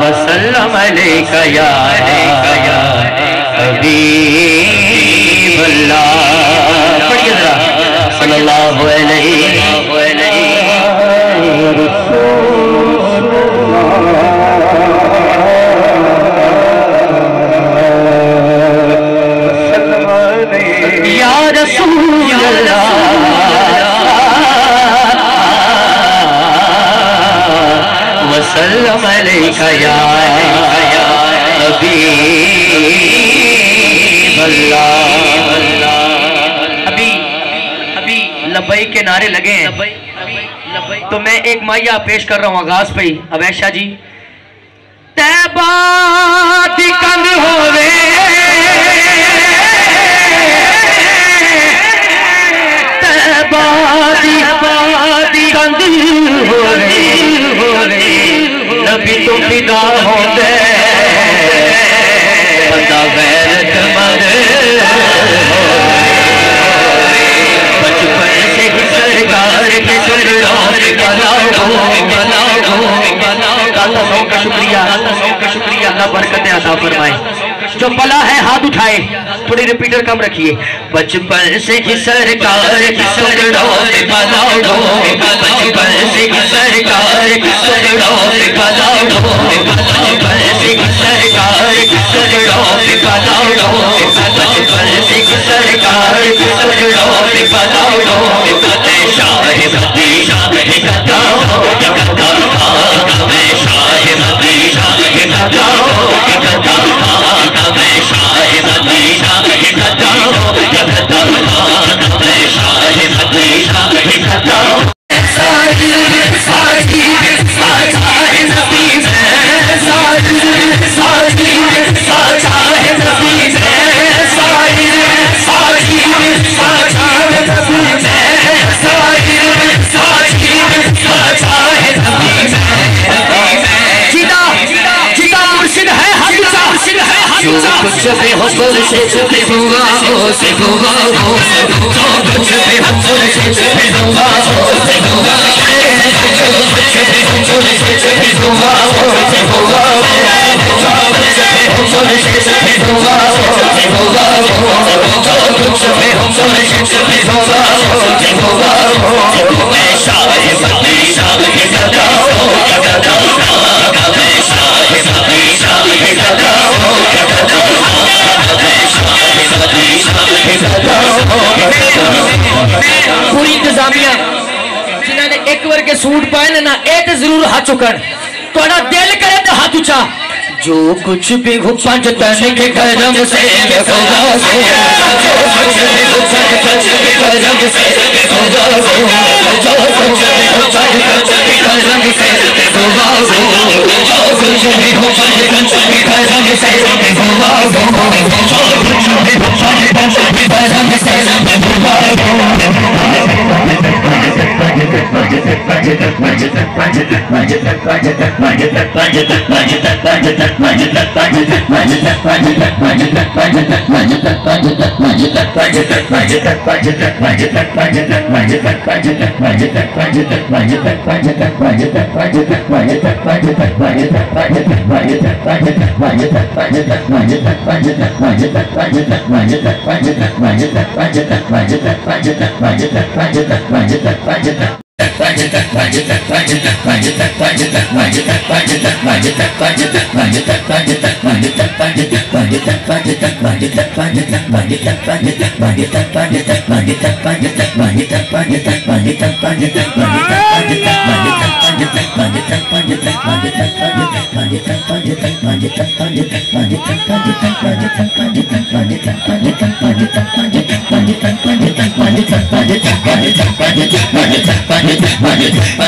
वसल्लम अलैका या हबीब अल्लाह पढ़िए जरा सल्लल्लाहु अलैहि या रसूल अल्लाह वसल्लम अलैका या हबीब अल्लाह। अभी लब्बैक के नारे लगे हैं तो मैं एक माया पेश कर रहा हूँ आगाज पे ही। अवैशा जी तैबा दी कंद होवे तैबा दी कंद होवे नबी तो फिदा होंदे बंदा गैरतमंद बचपन से ही सरकार के सुनों बनाओ का शुक्रिया अल्लाह बरकत अता फरमाए। जो पला है हाथ उठाए, थोड़ी रिपीटर कम रखिए। बचपन से ही सरकार की सुनों में बनाओ बचपन से ही सरकार की सुनों में बनाओ बचपन से ही सरकार की सुनों में बनाओ बचपन से ही सरकार की सुनों में बनाओ शाहिद कुछ भी हो से हुआ हो से हुआ हो कुछ भी हो से हुआ हो से हुआ कुछ भी हो से हुआ हो से हुआ कुछ भी हो से हुआ हो से हुआ कुछ भी हो से हुआ हो से हुआ मैं शाहिद के गदाओ मैं शाहिद के गदाओ पूरी इंतजामिया जिन्होंने एक वर्ग सूट पाए ना एक जरूर हाथ चुकन थोड़ा दिल करे तो हाथ उचा जो कुछ भी हो पंज तन के करम से खुदा से जो कुछ भी हो पंज तन के करम से खुदा से जो कुछ भी हो पंज तन के करम से खुदा से जो कुछ भी हो पंज तन के करम से खुदा से जो कुछ भी हो पंज तन के करम से खुदा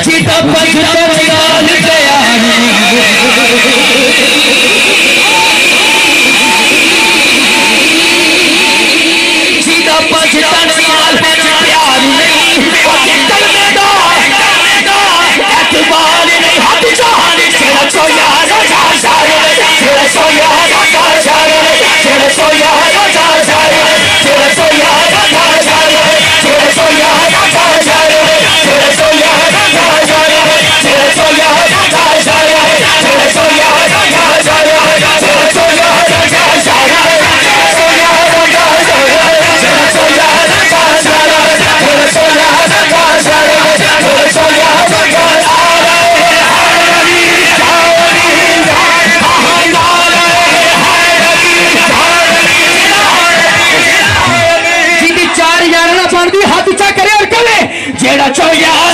चीता पछता गया जेड़ा चो यार